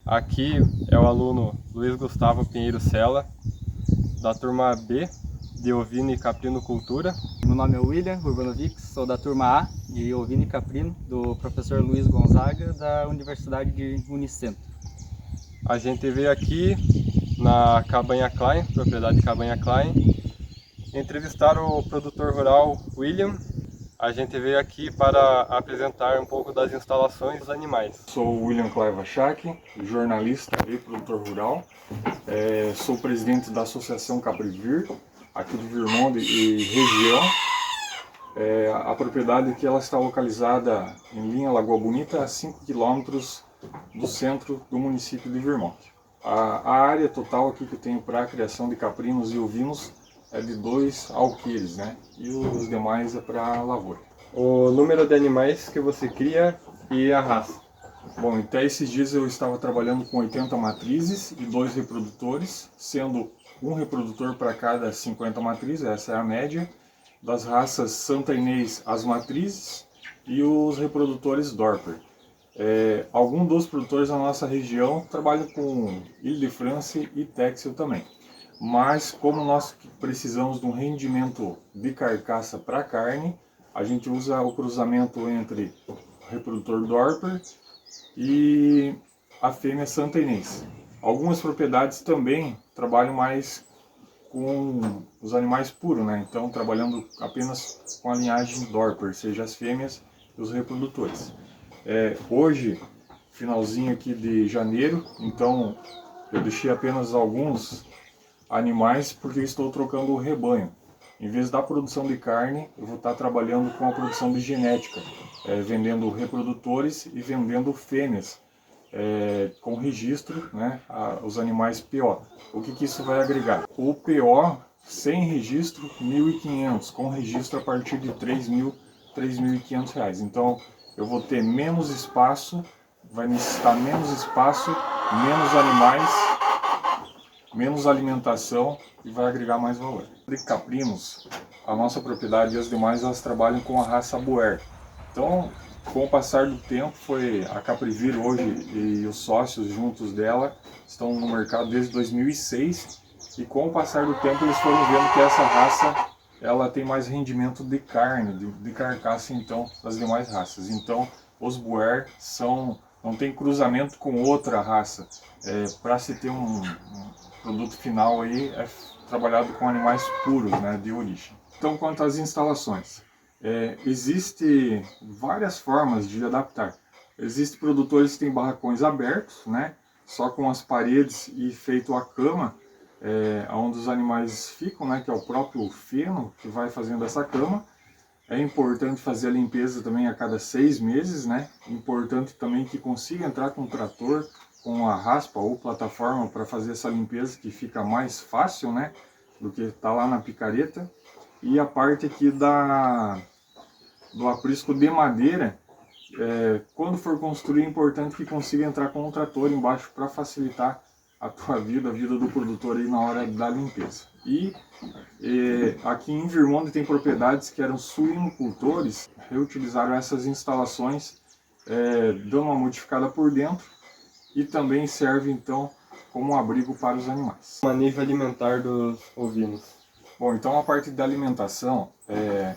Aqui é o aluno Luiz Gustavo Pinheiro Sela, da turma B de Ovino e Caprino Cultura. Meu nome é William Urbanovic, sou da turma A de Ovino e Caprino, do professor Luiz Gonzaga, da Universidade de Unicentro. A gente veio aqui na Cabanha Klein, propriedade Cabanha Klein, entrevistar o produtor rural William. A gente veio aqui para apresentar um pouco das instalações dos animais. Sou o William Klaivachak, jornalista e produtor rural. Sou presidente da Associação Caprivir, aqui de Virmonte e região. A propriedade aqui ela está localizada em linha Lagoa Bonita, a 5 quilômetros do centro do município de Virmonte. A área total aqui que eu tenho para a criação de caprinos e ovinos é de 2 alqueires, né? E os demais é para lavoura. O número de animais que você cria e a raça. Bom, até esses dias eu estava trabalhando com 80 matrizes e 2 reprodutores, sendo um reprodutor para cada 50 matrizes, essa é a média, das raças Santa Inês as matrizes e os reprodutores Dorper. Alguns dos produtores da nossa região trabalham com Ile-de-France e Texel também. Mas como nós precisamos de um rendimento de carcaça para carne, a gente usa o cruzamento entre o reprodutor Dorper e a fêmea Santa Inês. Algumas propriedades também trabalham mais com os animais puros, né? Então trabalhando apenas com a linhagem Dorper, seja as fêmeas e os reprodutores. Hoje, finalzinho aqui de janeiro, então eu deixei apenas alguns animais porque estou trocando o rebanho. Em vez da produção de carne, eu vou estar trabalhando com a produção de genética, vendendo reprodutores e vendendo fêmeas, com registro, né, os animais PO. O que isso vai agregar? O PO sem registro, R$ 1.500, com registro a partir de R$ 3.000, R$ 3.500. Então eu vou ter menos espaço, vai necessitar menos espaço, menos animais, menos alimentação e vai agregar mais valor. De caprinos, a nossa propriedade e as demais elas trabalham com a raça Boer. Então, com o passar do tempo, foi a Caprivir hoje e os sócios juntos dela estão no mercado desde 2006 e com o passar do tempo eles foram vendo que essa raça ela tem mais rendimento de carne, de carcaça então das demais raças. Então, os Boer não tem cruzamento com outra raça. Para se ter um produto final aí é trabalhado com animais puros, né, de origem. Então, quanto às instalações, existe várias formas de adaptar. Existem produtores que têm barracões abertos, né, só com as paredes e feito a cama, onde os animais ficam, né, que é o próprio feno que vai fazendo essa cama. É importante fazer a limpeza também a cada 6 meses, né? Importante também que consiga entrar com o trator, com a raspa ou plataforma para fazer essa limpeza, que fica mais fácil, né? Do que tá lá na picareta. E a parte aqui do aprisco de madeira, quando for construir, é importante que consiga entrar com o trator embaixo para facilitar a tua vida, a vida do produtor aí na hora da limpeza. E aqui em Virmonte tem propriedades que eram suinocultores, reutilizaram essas instalações, dando uma modificada por dentro e também serve então como um abrigo para os animais. Manejo alimentar dos ovinos. Bom, então a parte da alimentação,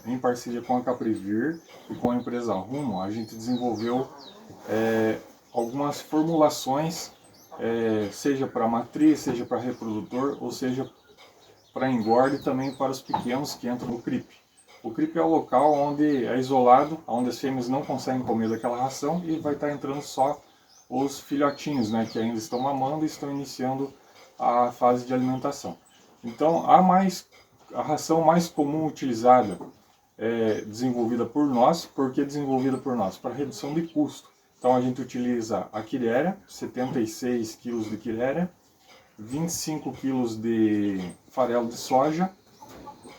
em parceria com a Caprivir e com a empresa Rumo, a gente desenvolveu algumas formulações, seja para matriz, seja para reprodutor, ou seja para engorda e também para os pequenos que entram no CRIP. O CRIP é o local onde é isolado, onde as fêmeas não conseguem comer daquela ração e vai estar entrando só os filhotinhos, né, que ainda estão mamando e estão iniciando a fase de alimentação. Então a ração mais comum utilizada é desenvolvida por nós. Por que desenvolvida por nós? Para redução de custo. Então a gente utiliza a quiréria, 76 kg de quiréria, 25 kg de farelo de soja,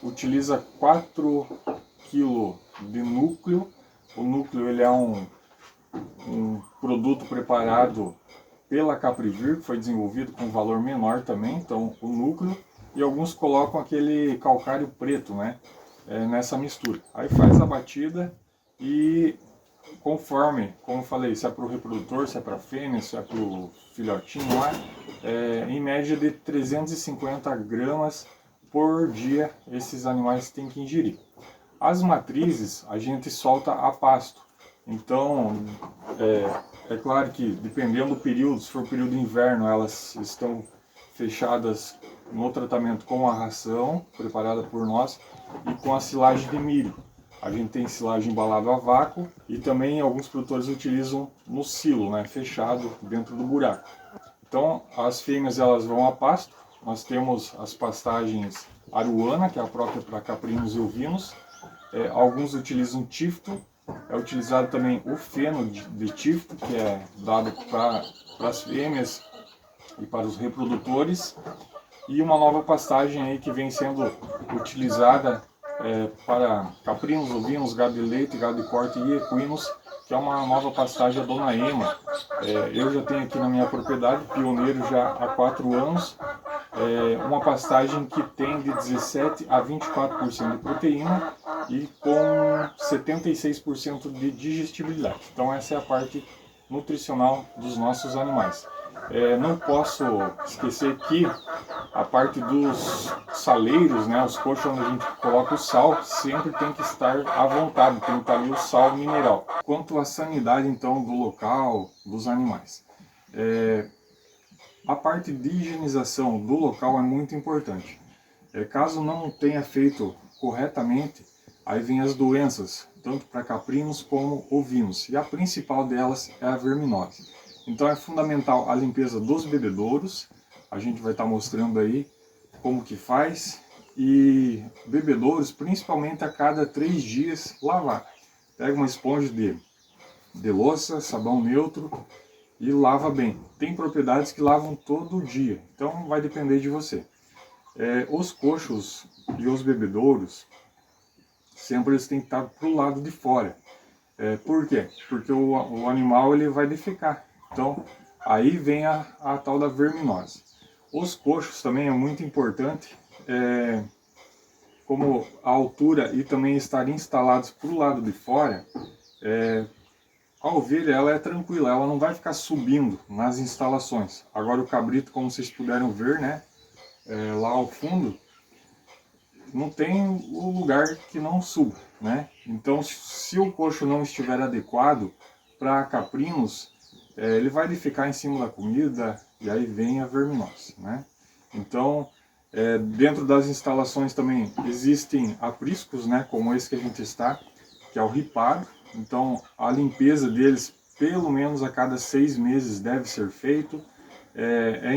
utiliza 4 kg de núcleo. O núcleo ele é um produto preparado pela Caprivir, que foi desenvolvido com valor menor também, então o núcleo, e alguns colocam aquele calcário preto, né, nessa mistura. Aí faz a batida e conforme, como eu falei, se é para o reprodutor, se é para a fêmea, se é para o filhotinho lá, em média de 350 gramas por dia esses animais têm que ingerir. As matrizes a gente solta a pasto, então é claro que dependendo do período, se for período de inverno, elas estão fechadas no tratamento com a ração preparada por nós e com a silagem de milho. A gente tem silagem embalada a vácuo e também alguns produtores utilizam no silo, né, fechado dentro do buraco. Então as fêmeas elas vão a pasto, nós temos as pastagens aruana, que é a própria para caprinos e ovinos, alguns utilizam tifto, é utilizado também o feno de tifto, que é dado para as fêmeas e para os reprodutores, e uma nova pastagem aí que vem sendo utilizada para caprinos, ovinos, gado de leite, gado de corte e equinos, que é uma nova pastagem da Dona Ema. Eu já tenho aqui na minha propriedade, pioneiro já há 4 anos, uma pastagem que tem de 17 a 24% de proteína e com 76% de digestibilidade. Então essa é a parte nutricional dos nossos animais. Não posso esquecer que a parte dos saleiros, né, os coxos onde a gente coloca o sal, sempre tem que estar à vontade, tem que estar ali o sal mineral. Quanto à sanidade então do local, dos animais, a parte de higienização do local é muito importante. Caso não tenha feito corretamente, aí vem as doenças, tanto para caprinos como ovinos, e a principal delas é a verminose. Então é fundamental a limpeza dos bebedouros, a gente vai estar mostrando aí como que faz, e bebedouros principalmente a cada 3 dias lavar. Pega uma esponja de louça, sabão neutro e lava bem. Tem propriedades que lavam todo dia, então vai depender de você. Os coxos e os bebedouros, sempre eles têm que estar para o lado de fora. Por quê? Porque o animal ele vai defecar. Então, aí vem a tal da verminose. Os coxos também é muito importante, como a altura e também estar instalados para o lado de fora, a ovelha ela é tranquila, ela não vai ficar subindo nas instalações. Agora o cabrito, como vocês puderam ver, né, lá ao fundo, não tem o lugar que não suba, né? Então, se o coxo não estiver adequado para caprinos, ele vai ficar em cima da comida e aí vem a verminose, né? Então, dentro das instalações também existem apriscos, né? Como esse que a gente está, que é o ripado. Então, a limpeza deles, pelo menos a cada 6 meses, deve ser feito. É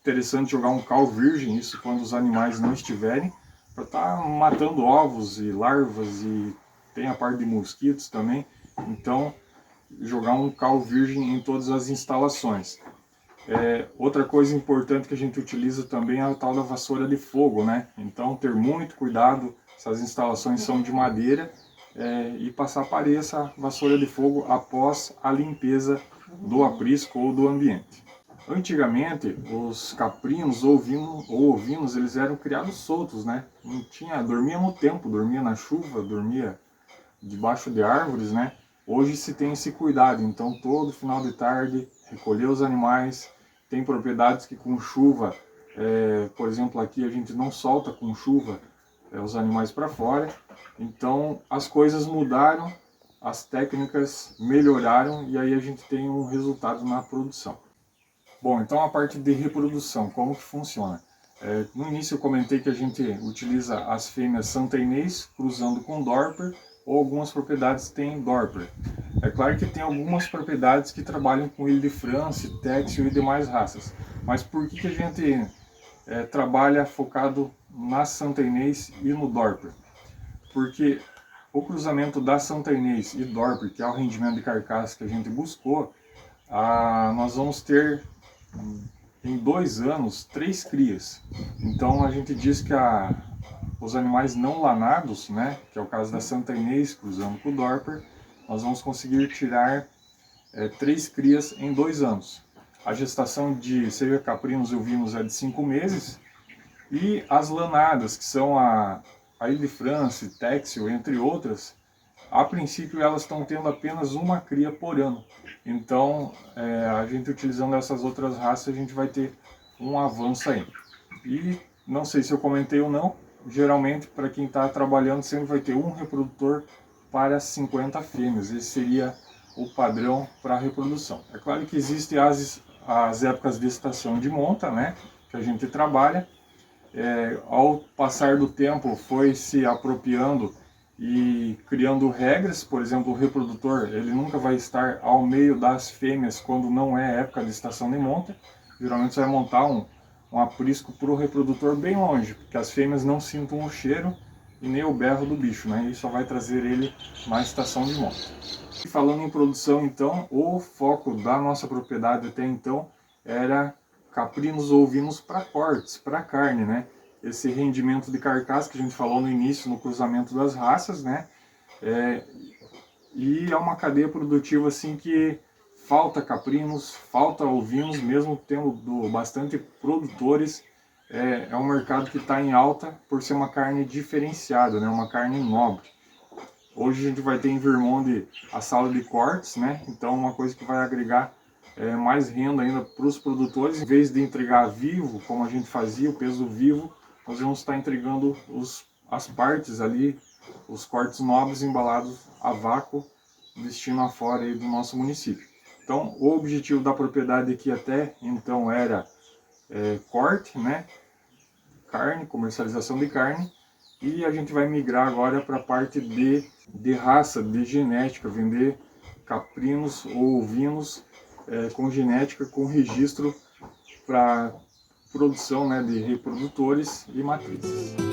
interessante jogar um cal virgem, isso quando os animais não estiverem, para estar matando ovos e larvas, e tem a parte de mosquitos também. Então, jogar um cal virgem em todas as instalações. Outra coisa importante que a gente utiliza também é a tal da vassoura de fogo, né? Então, ter muito cuidado se as instalações são de madeira, e passar para essa vassoura de fogo após a limpeza do aprisco ou do ambiente. Antigamente, os caprinos ou ovinos, eles eram criados soltos, né? Não tinha, dormia no tempo, dormia na chuva, dormia debaixo de árvores, né? Hoje se tem esse cuidado, então todo final de tarde recolher os animais. Tem propriedades que com chuva, por exemplo aqui a gente não solta com chuva os animais para fora. Então as coisas mudaram, as técnicas melhoraram e aí a gente tem um resultado na produção. Bom, então a parte de reprodução, como que funciona? No início eu comentei que a gente utiliza as fêmeas Santa Inês cruzando com Dorper, ou algumas propriedades têm Dorper. É claro que tem algumas propriedades que trabalham com Ile de France, Texel e demais raças. Mas por que a gente trabalha focado na Santa Inês e no Dorper? Porque o cruzamento da Santa Inês e Dorper, que é o rendimento de carcaça que a gente buscou, nós vamos ter em 2 anos 3 crias. Então a gente diz que os animais não lanados, né, que é o caso da Santa Inês cruzando com o Dorper, nós vamos conseguir tirar 3 crias em 2 anos. A gestação de seja caprinos e ovinos é de 5 meses, e as lanadas, que são a Ile de France, Texel, entre outras, a princípio elas estão tendo apenas uma cria por ano. Então, a gente utilizando essas outras raças, a gente vai ter um avanço aí. E não sei se eu comentei ou não, geralmente para quem está trabalhando sempre vai ter um reprodutor para 50 fêmeas. Esse seria o padrão para a reprodução. É claro que existem as épocas de estação de monta, né, que a gente trabalha. Ao passar do tempo foi se apropriando e criando regras. Por exemplo, o reprodutor ele nunca vai estar ao meio das fêmeas quando não é época de estação de monta. Geralmente você vai montar um aprisco para o reprodutor bem longe, porque as fêmeas não sintam o cheiro e nem o berro do bicho, né? E só vai trazer ele na estação de monta. E falando em produção, então, o foco da nossa propriedade até então era caprinos ou ovinos para cortes, para carne, né? Esse rendimento de carcaça que a gente falou no início, no cruzamento das raças, né? E é uma cadeia produtiva assim que falta caprinos, falta ovinos, mesmo tendo bastante produtores. É um mercado que está em alta por ser uma carne diferenciada, né? Uma carne nobre. Hoje a gente vai ter em Vermont a sala de cortes, né? Então uma coisa que vai agregar mais renda ainda para os produtores. Em vez de entregar vivo, como a gente fazia, o peso vivo, nós vamos estar entregando as partes ali, os cortes nobres embalados a vácuo, destino afora aí do nosso município. Então o objetivo da propriedade aqui até então era corte, né? Carne, comercialização de carne. E a gente vai migrar agora para a parte de raça, de genética, vender caprinos ou ovinos com genética, com registro para produção, né, de reprodutores e matrizes.